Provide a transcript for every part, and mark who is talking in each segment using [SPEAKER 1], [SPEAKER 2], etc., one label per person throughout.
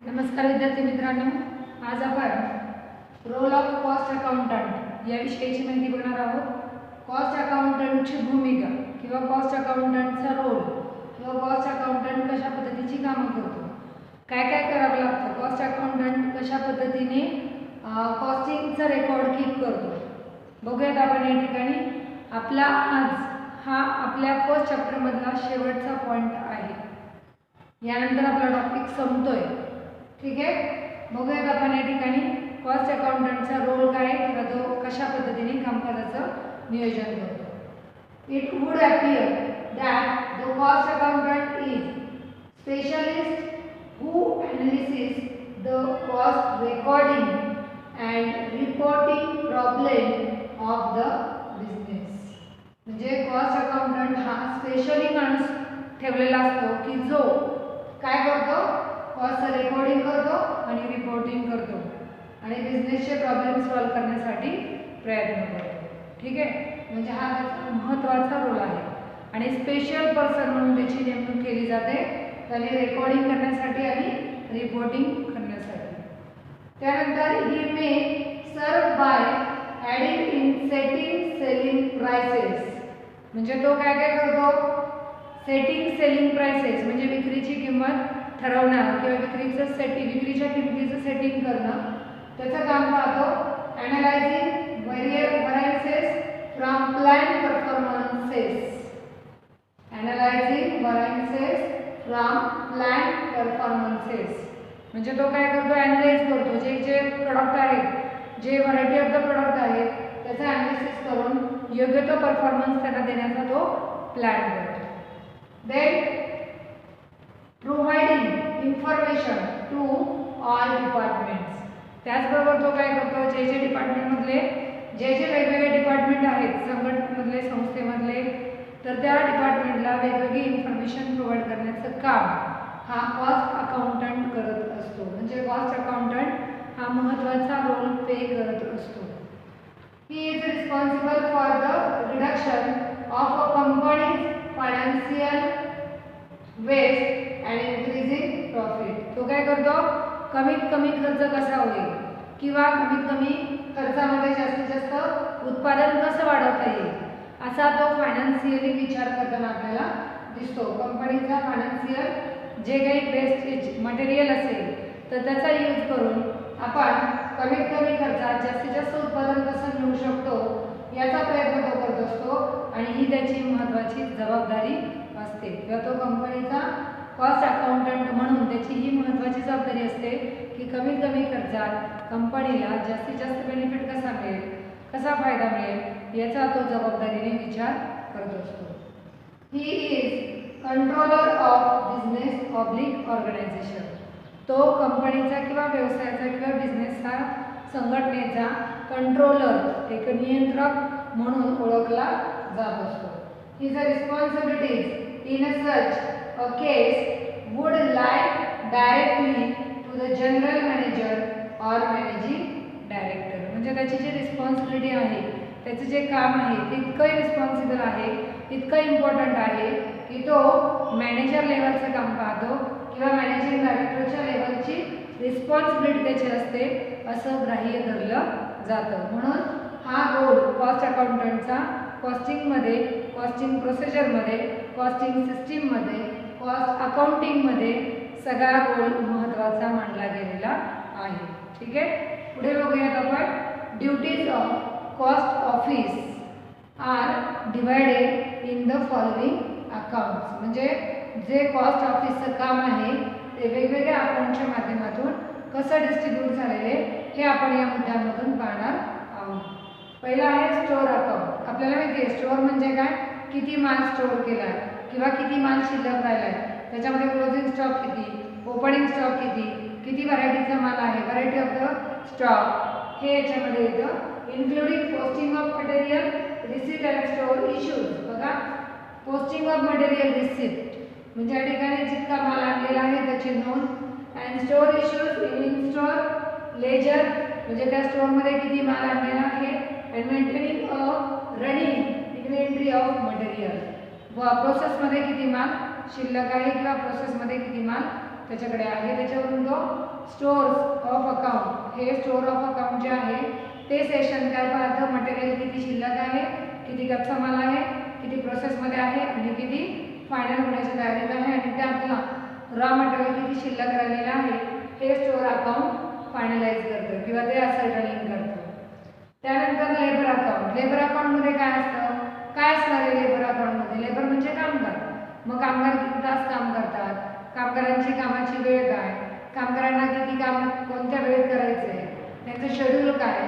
[SPEAKER 1] नमस्कार विद्यार्थी मित्रांनो, आज आपण रोल ऑफ कॉस्ट अकाउंटंट या विषयाची माहिती बघणार आहोत. कॉस्ट अकाउंटंटची भूमिका किंवा कॉस्ट अकाउंटंटचा रोल किंवा कॉस्ट अकाउंटंट कशा पद्धतीची कामं करतो, काय काय करावं लागतं, कॉस्ट अकाउंटंट कशा पद्धतीने कॉस्टिंगचा रेकॉर्ड कीप करतो बघूयात आपण या ठिकाणी. आपला आज हा आपल्या फर्स्ट चॅप्टरमधला शेवटचा पॉईंट आहे. यानंतर आपला टॉपिक संपतोय. ठीक आहे, बघूयात आपण या ठिकाणी कॉस्ट अकाउंटंटचा रोल काय किंवा तो कशा पद्धतीने कामकाजाचं नियोजन करतो. It would appear that the cost accountant is specialist who analysis the cost recording and reporting problem of the business. म्हणजे कॉस्ट अकाउंटंट हा स्पेशली माणूस ठेवलेला असतो की जो काय करतो, कॉस्ट रेकॉर्डिंग करतो आणि रिपोर्टिंग करतो आणि बिझनेसचे प्रॉब्लेम सॉल्व्ह करण्यासाठी प्रयत्न करतो. ठीक आहे, म्हणजे हा त्याचा महत्त्वाचा रोल आहे आणि स्पेशल पर्सन म्हणून त्याची नेमणूक केली जाते, त्याने रेकॉर्डिंग करण्यासाठी आणि रिपोर्टिंग करण्यासाठी. त्यानंतर ही मे सर्व bye adding in setting selling prices. म्हणजे तो काय काय करतो, सेटिंग सेलिंग प्राइसेस म्हणजे विक्रीची किंमत ठरवणं किंवा विक्रीच्या किमतीचं सेटिंग करणं, त्याचं काम पाहतो. Analysing variances from plan performances. Analysing variances from plan performances म्हणजे तो काय करतो, ॲनालाइज करतो जे प्रोडक्ट आहेत, जे व्हरायटी ऑफ द प्रोडक्ट आहेत त्याचं ॲनालिसिस करून योग्य तो परफॉर्मन्स त्यांना देण्याचा तो प्लॅन करतो. Then providing information to all departments. त्याचबरोबर तो काय करतो, जे डिपार्टमेंटमधले जे वेगवेगळे डिपार्टमेंट आहेत संघटनेमधले संस्थेमधले, तर त्या डिपार्टमेंटला वेगवेगळी इन्फॉर्मेशन प्रोव्हाइड करण्याचं काम हा कॉस्ट अकाउंटंट करत असतो. म्हणजे कॉस्ट अकाउंटंट हा महत्त्वाचा रोल प्ले करत असतो. He is responsible for the reduction of a company's financial waste and increasing profit. तो काय करतो, कमीत कमी खर्च कसा होईल किंवा कमीत कमी खर्चामध्ये जास्तीत जास्त उत्पादन कसं वाढवता येईल असा तो फायनान्शियली विचार करताना आपल्याला दिसतो. कंपनीचा फायनान्शियल जे काही वेस्टेज मटेरियल असेल तर त्याचा यूज करून आपण कमीत कमी खर्चात जास्तीत जास्त उत्पादन कसं मिळवू शकतो याचा प्रयत्न तो करत असतो आणि ही त्याची महत्त्वाची जबाबदारी असते किंवा तो कंपनीचा कॉस्ट अकाउंटंट म्हणून त्याची ही महत्त्वाची जबाबदारी असते की कमीत कमी खर्चात कंपनीला जास्तीत जास्त बेनिफिट कसा मिळेल, कसा फायदा मिळेल याचा तो जबाबदारीने विचार करत असतो. He is controller of business public organisation. तो कंपनीचा किंवा व्यवसायाचा किंवा बिझनेसचा संघटनेचा कंट्रोलर एक नियंत्रक म्हणून ओळखला जात असतो. His responsibilities in such a case would lie directly to the general manager or managing director. म्हणजे त्याची जी रिस्पॉन्सिबिलिटी आहे, त्याचं जे काम आहे ते इतकं रिस्पॉन्सिबल आहे, इतकं इम्पॉर्टंट आहे की तो मॅनेजर लेवलचं काम पाहतो किंवा मॅनेजिंग डायरेक्टरच्या लेवलची रिस्पॉन्सिबिलिटी त्याची असते असं ग्राह्य धरलं जातं. म्हणून हा रोल कॉस्ट अकाउंटंटचा कॉस्टिंगमध्ये, कॉस्टिंग प्रोसिजरमध्ये, कॉस्टिंग सिस्टीममध्ये, कॉस्ट अकाउंटिंगमध्ये सगळा रोल महत्त्वाचा मानला गेलेला आहे. ठीक आहे, पुढे बघूयात आपण. Duties of cost office are divided in the following accounts. म्हणजे जे कॉस्ट ऑफिसचं काम आहे ते वेगवेगळ्या अकाउंटच्या माध्यमातून कसं डिस्ट्रीब्यूट झालेले हे आपण या मुद्द्यांमधून पाहणार आहोत. पहिला आहे स्टोअर अकाउंट. आपल्याला माहिती आहे स्टोअर म्हणजे काय, किती माल स्टोअर केला आहे किंवा किती माल शिल्लक राहिला आहे, त्याच्यामध्ये क्लोजिंग स्टॉक किती, ओपनिंग स्टॉक किती, किती व्हरायटीचा माल आहे, व्हरायटी ऑफ द स्टॉक हे याच्यामध्ये येतं. Including posting of material, receipt and store issues. बघा, पोस्टिंग ऑफ मटेरियल रिसिप्ट म्हणजे या ठिकाणी जितका माल आणलेला आहे त्याची नोंद, and store issues in store ledger म्हणजे त्या स्टोअरमध्ये किती माल आणलेला आहे, and maintaining a running inventory of material. व प्रोसेसमध्ये किती माल शिल्लक आहे किंवा प्रोसेसमध्ये किती माल त्याच्याकडे आहे, त्याच्यावरून तो स्टोअर्स ऑफ अकाउंट, हे स्टोअर ऑफ अकाउंट जे आहे ते सेशन काय पाहतं, मटेरियल किती शिल्लक आहे, किती कच्चा माल आहे, किती प्रोसेसमध्ये आहे आणि किती फायनल होण्याच्या तयारीत आहे आणि त्यातला रॉ मटेरियल किती शिल्लक राहिलेलं आहे हे स्टोअर अकाउंट फायनलाइज करतं किंवा ते असर्टनिंग करतं. त्यानंतर लेबर अकाउंट. लेबर अकाउंटमध्ये काय असतं, काय असणार आहे लेबर अकाउंटमध्ये? लेबर म्हणजे कामगार. मग कामगार किती तास काम करतात, कामगारांची कामाची वेळ काय, कामगारांना किती काम कोणत्या वेळेत करायचं आहे, त्यांचं शेड्यूल काय,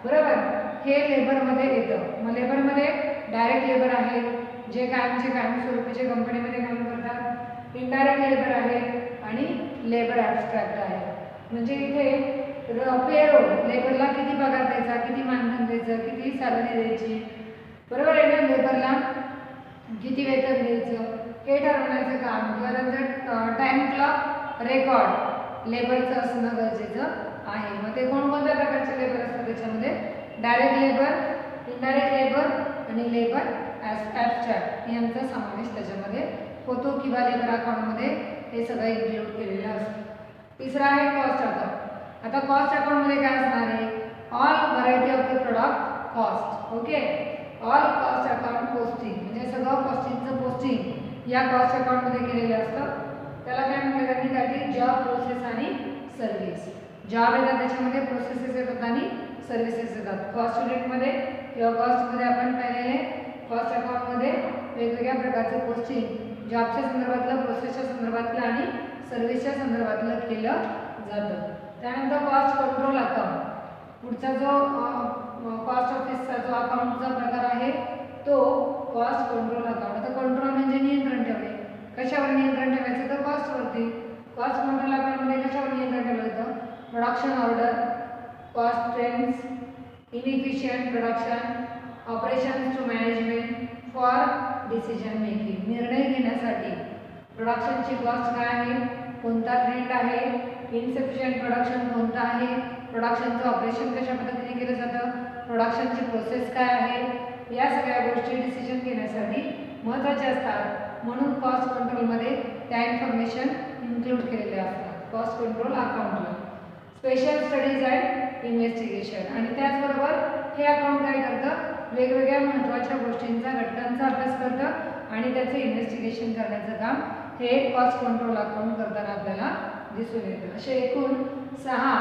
[SPEAKER 1] बरोबर, हे लेबरमध्ये येतं. मग लेबरमध्ये डायरेक्ट लेबर आहे जे कायमस्वरूपीचे कंपनीमध्ये काम करतात, इनडायरेक्ट लेबर आहे आणि लेबर ॲब्स्ट्रॅक्ट आहे. म्हणजे इथे पेरोल, लेबरला किती पगार द्यायचा, किती मानधन द्यायचं, किती सॅलरी द्यायची, बरोबर आहे ना, लेबरला किती वेतन द्यायचं हे ठरवण्याचं काम किंवा त्यांचं टाईम क्लॉक रेकॉर्ड लेबरचं असणं गरजेचं आहे. मग ते कोणकोणत्या प्रकारचे लेबर असतात त्याच्यामध्ये? डायरेक्ट लेबर, इनडायरेक्ट लेबर आणि लेबर ॲब्स्ट्रॅक्ट यांचा समावेश त्याच्यामध्ये होतो किंवा लेबर अकाउंटमध्ये हे सगळं इन्क्लूड केलेलं असतं. तिसरा आहे कॉस्ट अकाउंट. आता कॉस्ट अकाउंटमध्ये काय असणार आहे? All variety of the product cost. Okay, all cost account posting म्हणजे सगळं कॉस्टिंगचं पोस्टिंग या कॉस्ट अकाउंटमध्ये केलेलं असतं. त्याला काय म्हटलं त्यांनी? काही जॉब, प्रोसेस आणि सर्व्हिस. जॉब येतात त्याच्यामध्ये, प्रोसेसेस येतात आणि सर्व्हिसेस येतात. कॉस्ट युनिटमध्ये किंवा कॉस्टमध्ये आपण पाहिलेले कॉस्ट अकाउंटमध्ये वेगवेगळ्या प्रकारचं पोस्टिंग जॉबच्या संदर्भातलं, प्रोसेसच्या संदर्भातलं आणि सर्व्हिसच्या संदर्भातलं केलं जातं. त्यानंतर कॉस्ट कंट्रोल अकाउंट. पुढचा जो कॉस्ट ऑफिसचा जो अकाउंटचा प्रकार आहे तो कॉस्ट कंट्रोल अकाउंट. आता कंट्रोल म्हणजे नियंत्रण ठेवणे. कशावर नियंत्रण ठेवायचं? तर कॉस्टवरती. कॉस्ट कंट्रोल अकाउंटमध्ये कशावर नियंत्रण ठेवलं जातं? Production order, cost trends, inefficient production, operations to management for decision making. निर्णय घेण्यासाठी प्रोडक्शनची कॉस्ट काय आहे, कोणता ट्रेंड आहे, इनसफिशियंट प्रोडक्शन कोणतं आहे, प्रोडक्शनचं ऑपरेशन कशा पद्धतीने केलं जातं, प्रोडक्शनची प्रोसेस काय आहे, या सगळ्या गोष्टी डिसिजन घेण्यासाठी महत्त्वाच्या असतात. म्हणून कॉस्ट कंट्रोलमध्ये त्या इन्फॉर्मेशन इन्क्लूड केलेल्या असतात कॉस्ट कंट्रोल अकाउंटला. Special studies and investigation. आणि त्याचबरोबर हे अकाउंट काय करतं? वेगवेगळ्या महत्त्वाच्या गोष्टींचा, घटकांचा अभ्यास करतं आणि त्याचं इन्व्हेस्टिगेशन करण्याचं काम हे कॉस्ट कंट्रोल अकाउंट करताना आपल्याला दिसून येतं. असे एकूण 6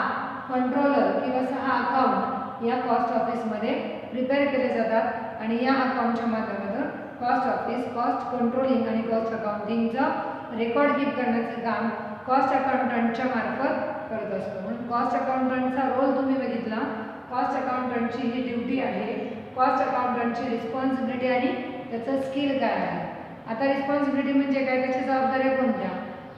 [SPEAKER 1] कंट्रोलर किंवा 6 अकाउंट या कॉस्ट ऑफिसमध्ये प्रिपेअर केले जातात आणि या अकाउंटच्या माध्यमातून कॉस्ट ऑफिस कॉस्ट कंट्रोलिंग आणि कॉस्ट अकाउंटिंगचं रेकॉर्ड कीप करण्याचं काम कॉस्ट अकाउंटंटच्या मार्फत करत असतो. म्हणून कॉस्ट अकाउंटंटचा रोल तुम्ही बघितला. कॉस्ट अकाउंटंटची ही ड्युटी आहे, कॉस्ट अकाउंटंटची रिस्पॉन्सिबिलिटी आणि त्याचं स्किल काय आहे. आता रिस्पॉन्सिबिलिटी म्हणजे काय, त्याची जबाबदाऱ्या कोणत्या,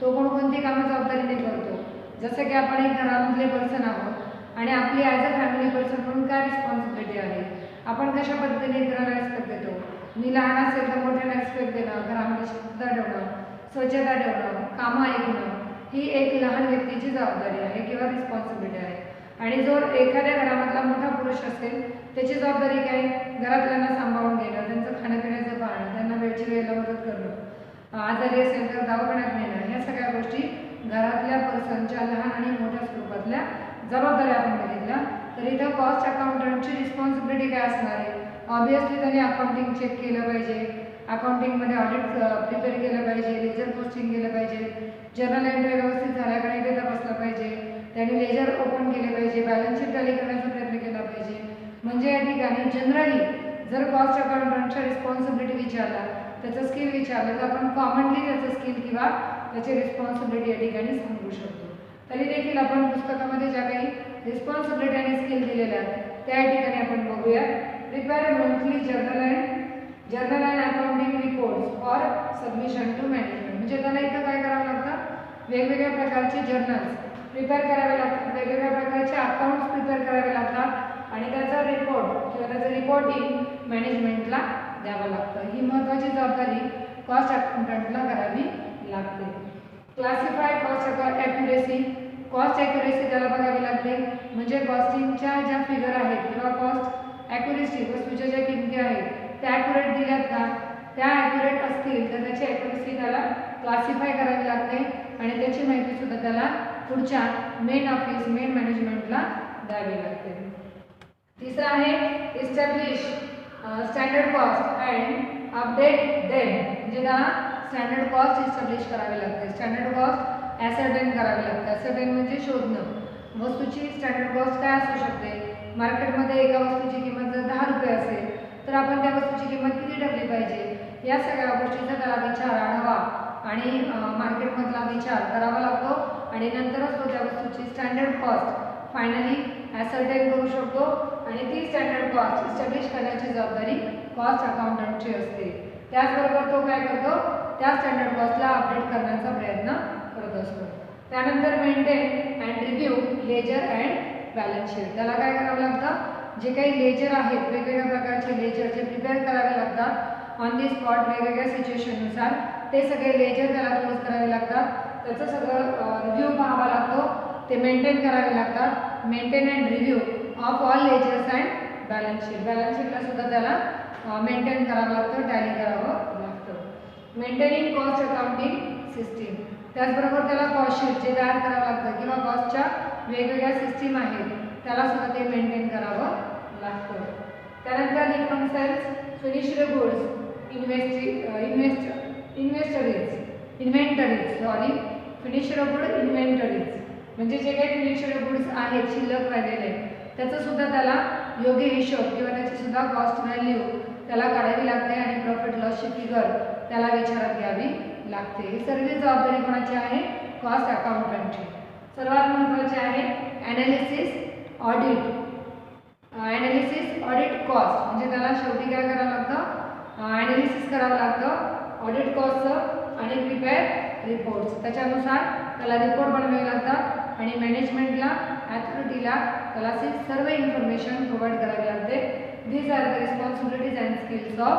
[SPEAKER 1] तो कोणकोणती कामं जबाबदारीने करतो. जसं की आपण एक घरामधले पर्सन आहोत आणि आपली ॲज अ फॅमिली पर्सन म्हणून काय रिस्पॉन्सिबिलिटी आहे, आपण कशा पद्धतीने घराला रिस्पेक्ट देतो. मी लहान असेल तर मोठ्याला रिस्पेक्ट देणं, घरामध्ये शुद्धता ठेवणं, स्वच्छता ठेवणं, कामं ऐकणं, ही एक लहान व्यक्तीची जबाबदारी आहे किंवा रिस्पॉन्सिबिलिटी आहे. आणि जो एखाद्या घरामधला मोठा पुरुष असेल त्याची जबाबदारी काय, घरातल्यांना सांभाळून घेणं, त्यांचं खाण्यापिण्याचं पाहणं, त्यांना वेळची वेळेला मदत करणं, आजारी असेल तर दवाखान्यात नेणं, ह्या सगळ्या गोष्टी घरातल्या पर्सनच्या लहान आणि मोठ्या स्वरूपातल्या जबाबदाऱ्या आपण बघितल्या. तर इथं कॉस्ट अकाउंटंटची रिस्पॉन्सिबिलिटी काय असणार आहे? ऑब्वियसली त्यांनी अकाउंटिंग चेक केलं पाहिजे, अकाउंटिंगमध्ये ऑडिट प्रिपेअर केलं पाहिजे, लेजर पोस्टिंग केलं पाहिजे, जर्नल एंट्री व्यवस्थित झाल्या का नाही ते तपासलं पाहिजे, त्यांनी लेजर ओपन केले पाहिजे, बॅलन्स शीट टॅली करण्याचा प्रयत्न केला पाहिजे. म्हणजे या ठिकाणी जनरली जर कॉस्ट अकाउंटंटच्या रिस्पॉन्सिबिलिटी विचारला, त्याचं स्किल विचारलं तर आपण कॉमनली त्याचं स्किल किंवा त्याची रिस्पॉन्सिबिलिटी या ठिकाणी सांगू शकतो. तरी देखील आपण पुस्तकामध्ये ज्या काही रिस्पॉन्सिबिलिटी आणि स्किल दिलेल्या आहेत त्या ठिकाणी आपण बघूया. Prepare monthly journal and accounting reports for submission to management. म्हणजे त्याला इथं काय करावं लागतं, वेगवेगळ्या प्रकारचे जर्नल्स प्रिपेअर करावे लागतात, वेगवेगळ्या प्रकारचे अकाउंट्स प्रिपेअर करावे लागतात आणि त्याचा रिपोर्ट किंवा त्याचं रिपोर्टिंग मॅनेजमेंटला द्यावं लागतं. ही महत्त्वाची जबाबदारी कॉस्ट अकाउंटंटला करावी लागते. Classify cost accuracy. Cost accuracy त्याला बघावी लागते. म्हणजे कॉस्टिंगच्या ज्या फिगर आहेत किंवा कॉस्ट ॲक्युरेसी, वस्तूच्या ज्या किमती आहेत त्या ॲक्युरेट दिल्यात का, त्या ॲक्युरेट असतील तर त्याची ॲक्युरेसी त्याला क्लासिफाय करावी लागते आणि त्याची माहिती सुद्धा त्याला पुढच्या मेन ऑफिस मेन मॅनेजमेंटला द्यावी लागते. तिसरा आहे establish standard cost and update them, म्हणजे त्याला स्टँडर्ड कॉस्ट इस्टॅब्लिश करावी लागते. स्टँडर्ड कॉस्ट ॲसर्टेन करावी लागते. ॲसर्टेन म्हणजे शोधणं. वस्तूची स्टँडर्ड कॉस्ट काय असू शकते? मार्केटमध्ये एका वस्तूची किंमत जर 10 रुपये असेल तर आपण त्या वस्तूची किंमत किती ठेवली पाहिजे, या सगळ्या गोष्टीचा त्याला विचार आढावा आणि मार्केटमधला विचार करावा लागतो आणि नंतरच तो त्या वस्तूची स्टँडर्ड कॉस्ट फायनली ॲसर्टेन करू शकतो आणि ती स्टँडर्ड कॉस्ट इस्टॅब्लिश करण्याची जबाबदारी कॉस्ट अकाउंटंटची असते. त्याचबरोबर तो काय करतो, त्या स्टँडर्ड कॉस्टला अपडेट करण्याचा प्रयत्न करत असतो. त्यानंतर maintain and review ledger and balance sheet. त्याला काय करावं लागतं, जे काही लेजर आहेत वेगवेगळ्या प्रकारचे लेजर जे प्रिपेअर करावे लागतात ऑन दी स्पॉट वेगवेगळ्या सिच्युएशननुसार, ते सगळे लेजर त्याला क्लोज करावे लागतात. त्याचं सगळं रिव्ह्यू पाहावा लागतो, ते मेंटेन करावे लागतात. Maintain and review of all ledgers and balance sheet. Balance शीटला सुद्धा त्याला मेंटेन करावं लागतं, टॅली करावं लागतं. Maintaining cost accounting system. त्याचबरोबर त्याला कॉस्ट शीट जे तयार करावं लागतं किंवा कॉस्टच्या वेगवेगळ्या सिस्टीम आहेत त्याला सुद्धा ते मेंटेन करावं लागतं. त्यानंतर reconciles finished goods finished good inventories, म्हणजे जे काही फिनिश्ड गुड्स आहेत शिल्लक राहिलेले त्याचं सुद्धा त्याला योग्य हिशोब किंवा त्याची सुद्धा कॉस्ट व्हॅल्यू त्याला काढावी लागते आणि प्रॉफिट लॉसची फिगर त्याला विचारात घ्यावी लागते. ही सर्व जबाबदारी कोणाची आहे? कॉस्ट अकाउंटंटची. सर्वात महत्त्वाचे आहे analysis audit. Analysis audit cost, म्हणजे त्याला शेवटी काय करावं लागतं, ॲनालिसिस करावं लागतं ऑडिट कॉस्टचं आणि प्रिपेअर रिपोर्ट्स. त्याच्यानुसार त्याला रिपोर्ट बनवावे लागतात आणि मॅनेजमेंटला ॲथॉरिटीला त्याला सर्व इन्फॉर्मेशन प्रोव्हाइड करावी लागते. These are the responsibilities and skills of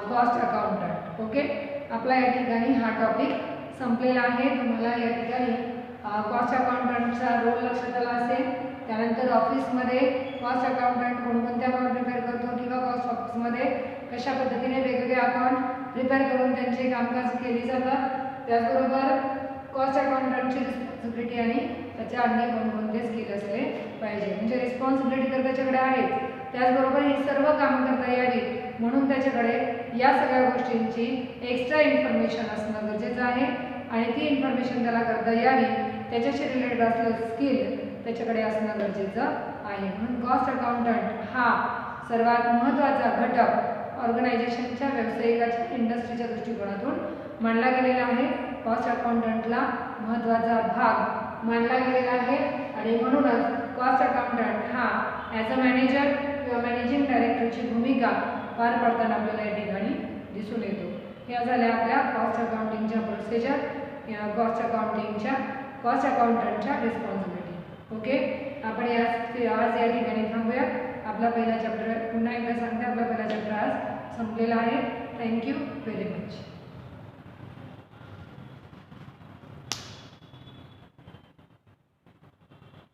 [SPEAKER 1] cost accountant. Okay, आपला या ठिकाणी हा टॉपिक संपलेला आहे. तुम्हाला या ठिकाणी कॉस्ट अकाउंटंटचा रोल लक्षात आला असेल. त्यानंतर ऑफिसमध्ये कॉस्ट अकाउंटंट कोणकोणत्या अकाउंट प्रिपेअर करतो किंवा कॉस्ट ऑफिसमध्ये कशा पद्धतीने वेगवेगळे अकाउंट प्रिपेअर करून त्यांचे कामकाज केली जातात. त्याचबरोबर कॉस्ट अकाउंटंटची रिस्पॉन्सिबिलिटी आणि त्याच्या अन्य कोणकोणते स्किल असले पाहिजे, म्हणजे रिस्पॉन्सिबिलिटी तर त्याच्याकडे आहेच, त्याचबरोबर ही सर्व कामं करता यावी म्हणून त्याच्याकडे या सगळ्या गोष्टींची एक्स्ट्रा इन्फॉर्मेशन असणं गरजेचं आहे आणि ती इन्फॉर्मेशन त्याला करता यावी त्याच्याशी रिलेटेड असलेलं स्किल त्याच्याकडे असणं गरजेचं आहे. म्हणून कॉस्ट अकाउंटंट हा सर्वात महत्त्वाचा घटक ऑर्गनायझेशनच्या व्यावसायिकाच्या इंडस्ट्रीच्या दृष्टिकोनातून मानला गेलेला आहे. कॉस्ट अकाउंटंटला महत्त्वाचा भाग मानला गेलेला आहे आणि म्हणूनच कॉस्ट अकाउंटंट हा ॲज अ मॅनेजर किंवा मॅनेजिंग डायरेक्टरची भूमिका पार पाडताना आपल्याला या ठिकाणी दिसून येतो. या झाल्या आपल्या कॉस्ट अकाउंटिंगच्या प्रोसिजर, कॉस्ट अकाउंटंटच्या रिस्पॉन्सिबिलिटी. ओके, आपण आज या ठिकाणी थांबूया. आपला पहिला चॅप्टर पुन्हा एकदा सांगते, आपला पहिला चॅप्टर आज संपलेला आहे. Thank you very much.